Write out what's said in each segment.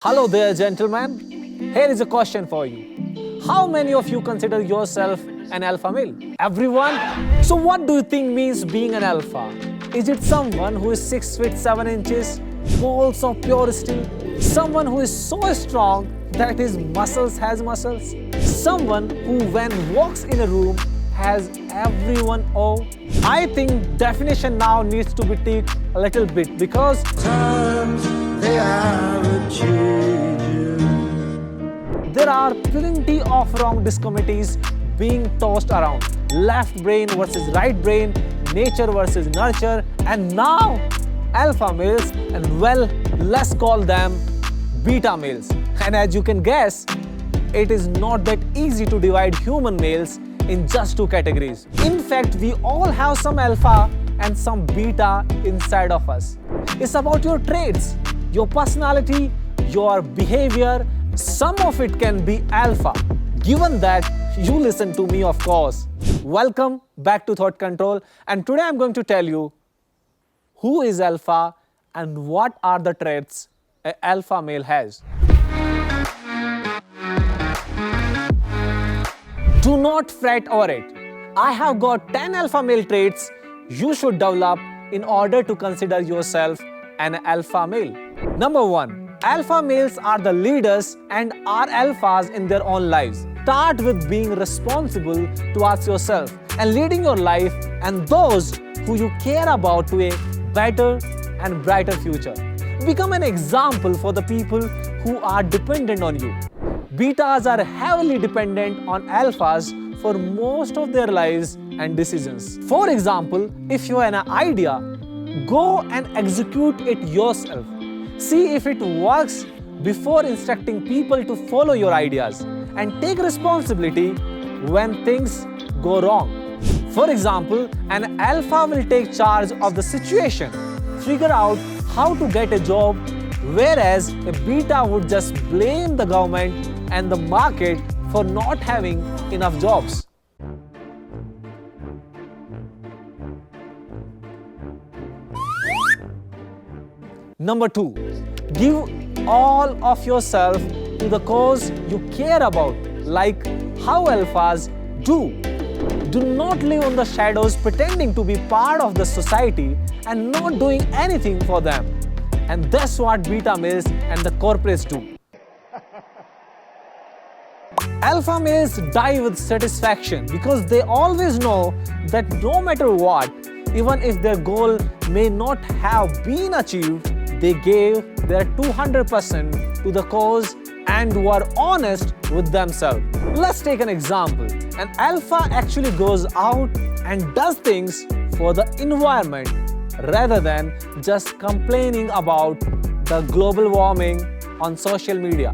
Hello there, gentlemen. Here is a question for you. How many of you consider yourself an alpha male? Everyone? So what do you think means being an alpha? Is it someone who is 6 feet 7 inches, balls of pure steel? Someone who is so strong that his muscles has muscles? Someone who when walks in a room has everyone awe? I think definition now needs to be tweaked a little bit because there are plenty of wrong dichotomies being tossed around. Left brain versus right brain, nature versus nurture, and now alpha males, and well, let's call them beta males. And as you can guess, it is not that easy to divide human males in just two categories. In fact, we all have some alpha and some beta inside of us. It's about your traits, your personality, your behavior. Some of it can be alpha, given that you listen to me, of course. Welcome back to Thought Control, and today I'm going to tell you who is alpha and what are the traits an alpha male has. Do not fret over it. I have got 10 alpha male traits you should develop in order to consider yourself an alpha male. Number 1. Alpha males are the leaders and are alphas in their own lives. Start with being responsible towards yourself and leading your life and those who you care about to a better and brighter future. Become an example for the people who are dependent on you. Betas are heavily dependent on alphas for most of their lives and decisions. For example, if you have an idea, go and execute it yourself. See if it works before instructing people to follow your ideas, and take responsibility when things go wrong. For example, an alpha will take charge of the situation, figure out how to get a job, whereas a beta would just blame the government and the market for not having enough jobs. Number 2, give all of yourself to the cause you care about, like how alphas do. Do not live in the shadows pretending to be part of the society and not doing anything for them. And that's what beta males and the corporates do. Alpha males die with satisfaction because they always know that no matter what, even if their goal may not have been achieved, they gave their 200% to the cause and were honest with themselves. Let's take an example. An alpha actually goes out and does things for the environment rather than just complaining about the global warming on social media.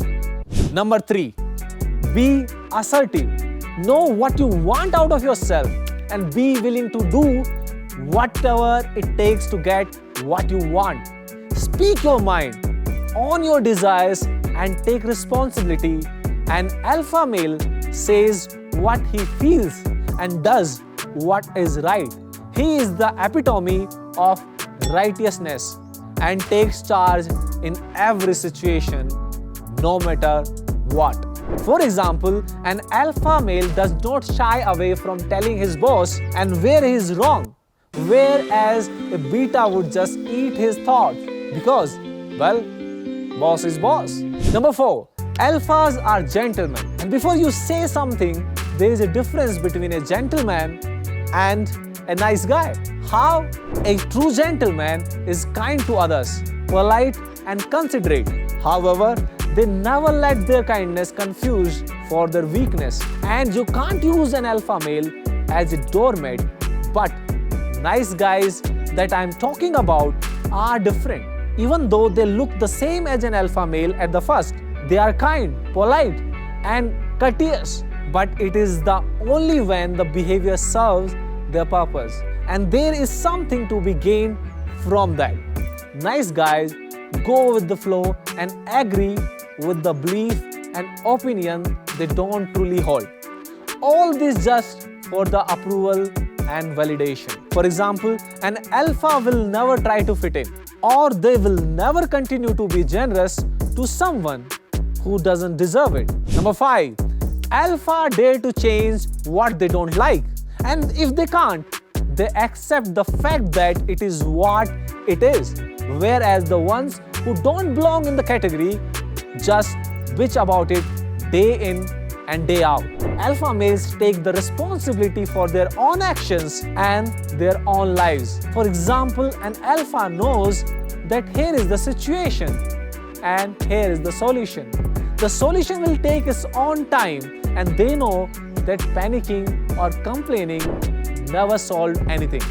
Number 3, be assertive. Know what you want out of yourself and be willing to do whatever it takes to get what you want. Speak your mind, own your desires, and take responsibility. An alpha male says what he feels and does what is right. He is the epitome of righteousness and takes charge in every situation, no matter what. For example, an alpha male does not shy away from telling his boss and where he is wrong, whereas a beta would just eat his thoughts because, well, boss is boss. Number 4, alphas are gentlemen. And before you say something, there is a difference between a gentleman and a nice guy. How? A true gentleman is kind to others, polite and considerate. However, they never let their kindness confuse for their weakness. And you can't use an alpha male as a doormat, but nice guys that I'm talking about are different. Even though they look the same as an alpha male at the first, they are kind, polite, and courteous. But it is the only when the behavior serves their purpose. And there is something to be gained from that. Nice guys go with the flow and agree with the belief and opinion they don't truly hold. All this just for the approval and validation. For example, an alpha will never try to fit in, or they will never continue to be generous to someone who doesn't deserve it. Number 5. Alpha dare to change what they don't like. And if they can't, they accept the fact that it is what it is. Whereas the ones who don't belong in the category just bitch about it day in and day out. Alpha males take the responsibility for their own actions and their own lives. For example, an alpha knows that here is the situation and here is the solution. The solution will take its own time, and they know that panicking or complaining never solved anything.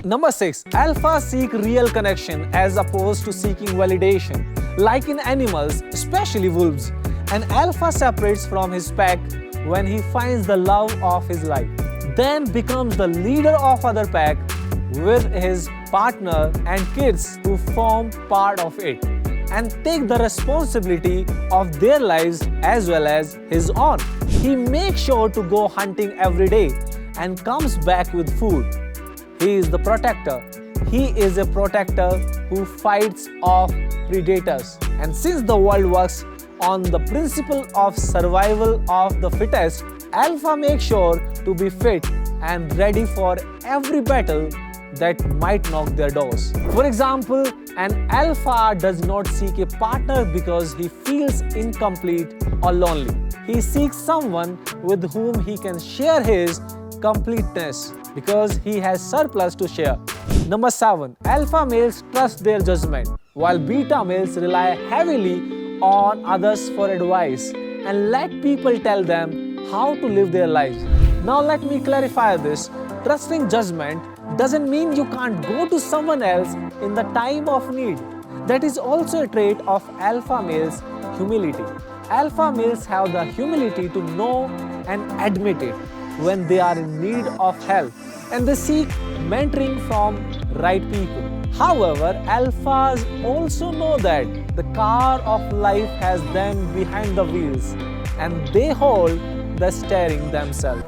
Number 6. Alpha seek real connection as opposed to seeking validation. Like in animals, especially wolves, an alpha separates from his pack when he finds the love of his life, then becomes the leader of other pack with his partner and kids who form part of it, and take the responsibility of their lives as well as his own. He makes sure to go hunting every day and comes back with food. He is the protector. He is a protector who fights off predators. And since the world works on the principle of survival of the fittest, Alpha makes sure to be fit and ready for every battle that might knock their doors. For example, an alpha does not seek a partner because he feels incomplete or lonely. He seeks someone with whom he can share his completeness because he has surplus to share. Number 7. Alpha males trust their judgment, while beta males rely heavily on others for advice and let people tell them how to live their lives. Now let me clarify this. Trusting judgment doesn't mean you can't go to someone else in the time of need. That is also a trait of alpha males, humility. Alpha males have the humility to know and admit it when they are in need of help, and they seek mentoring from right people. However, alphas also know that the car of life has them behind the wheels and they hold the steering themselves,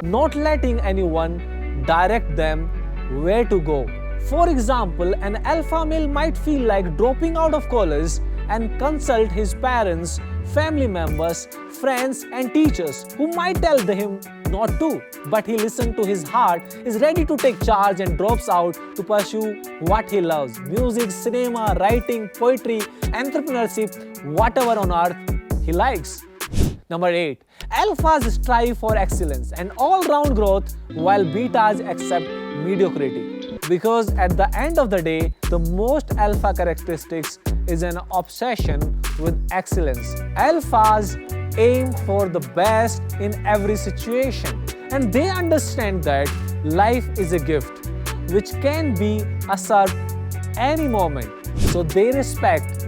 not letting anyone direct them where to go. For example, an alpha male might feel like dropping out of college and consult his parents, family members, friends and teachers who might tell him not to, but he listens to his heart, is ready to take charge and drops out to pursue what he loves: music, cinema, writing, poetry, entrepreneurship, whatever on earth he likes. Number 8. Alphas strive for excellence and all-round growth while betas accept mediocrity. Because at the end of the day, the most alpha characteristics is an obsession with excellence. Alphas aim for the best in every situation, and they understand that life is a gift which can be usurped any moment. So they respect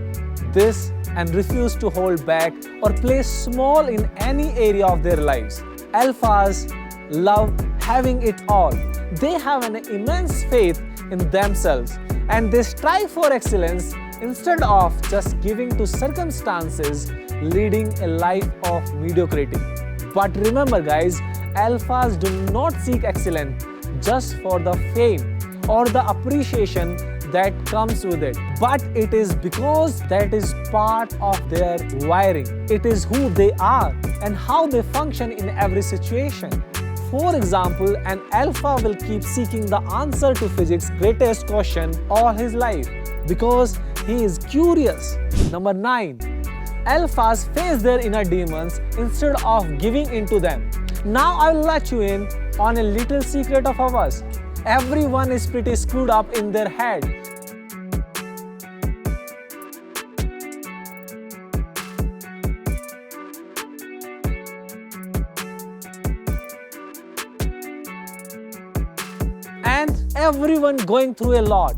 this and refuse to hold back or play small in any area of their lives. Alphas love having it all. They have an immense faith in themselves and they strive for excellence instead of just giving to circumstances, leading a life of mediocrity. But remember guys, alphas do not seek excellence just for the fame or the appreciation that comes with it, but it is because that is part of their wiring. It is who they are and how they function in every situation. For example, an alpha will keep seeking the answer to physics' greatest question all his life because he is curious. Number 9. Alphas face their inner demons instead of giving in to them. Now I will let you in on a little secret of ours. Everyone is pretty screwed up in their head. And everyone going through a lot.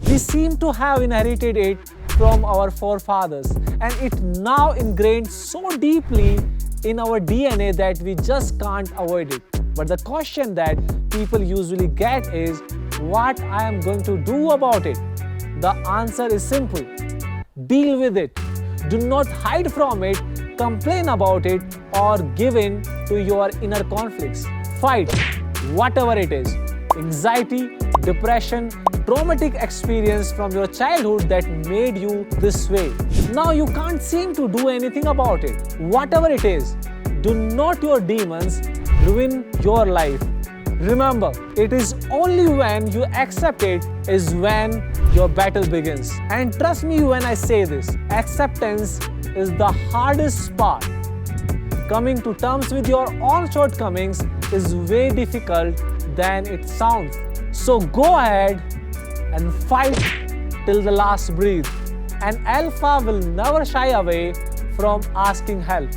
We seem to have inherited it from our forefathers, and it now ingrained so deeply in our DNA that we just can't avoid it. But the question that people usually get is, what I am going to do about it? The answer is simple. Deal with it. Do not hide from it, complain about it, or give in to your inner conflicts. Fight, whatever it is. Anxiety, depression, traumatic experience from your childhood that made you this way. Now you can't seem to do anything about it. Whatever it is, do not your demons ruin your life. Remember, it is only when you accept it is when your battle begins. And trust me when I say this, acceptance is the hardest part. Coming to terms with your own shortcomings is way difficult than it sounds. So go ahead and fight till the last breath. An alpha will never shy away from asking help.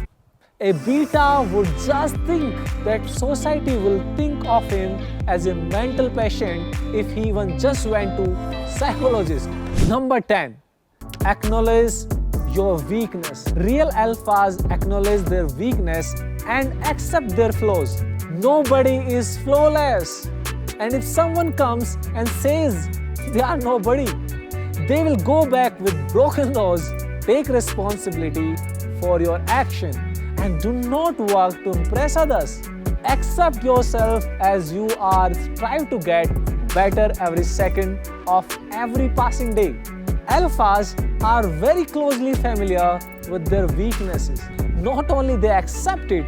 A beta would just think that society will think of him as a mental patient if he even just went to psychologist. Number 10. Acknowledge your weakness. Real alphas acknowledge their weakness and accept their flaws. Nobody is flawless. And if someone comes and says they are nobody, they will go back with broken nose. Take responsibility for your action and do not work to impress others. Accept yourself as you are. Strive to get better every second of every passing day. Alphas are very closely familiar with their weaknesses. Not only they accept it,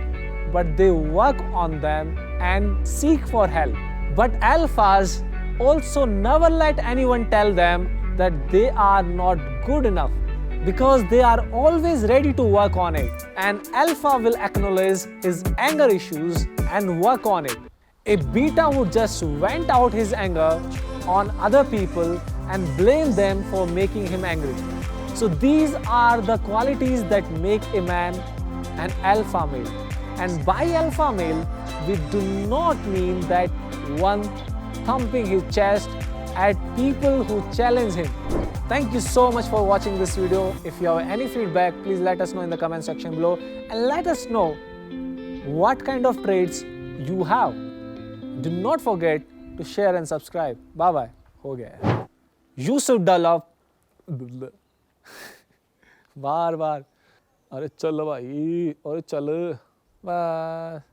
but they work on them and seek for help. But alphas also never let anyone tell them that they are not good enough, because they are always ready to work on it. An alpha will acknowledge his anger issues and work on it. A beta would just vent out his anger on other people and blame them for making him angry. So these are the qualities that make a man an alpha male. And by alpha male, we do not mean that one thumping his chest at people who challenge him. Thank you so much for watching this video. If you have any feedback, please let us know in the comment section below and let us know what kind of traits you have. Do not forget to share and subscribe. Bye bye. हो गया. You should develop. बार बार. अरे चल भाई. अरे चल. बस.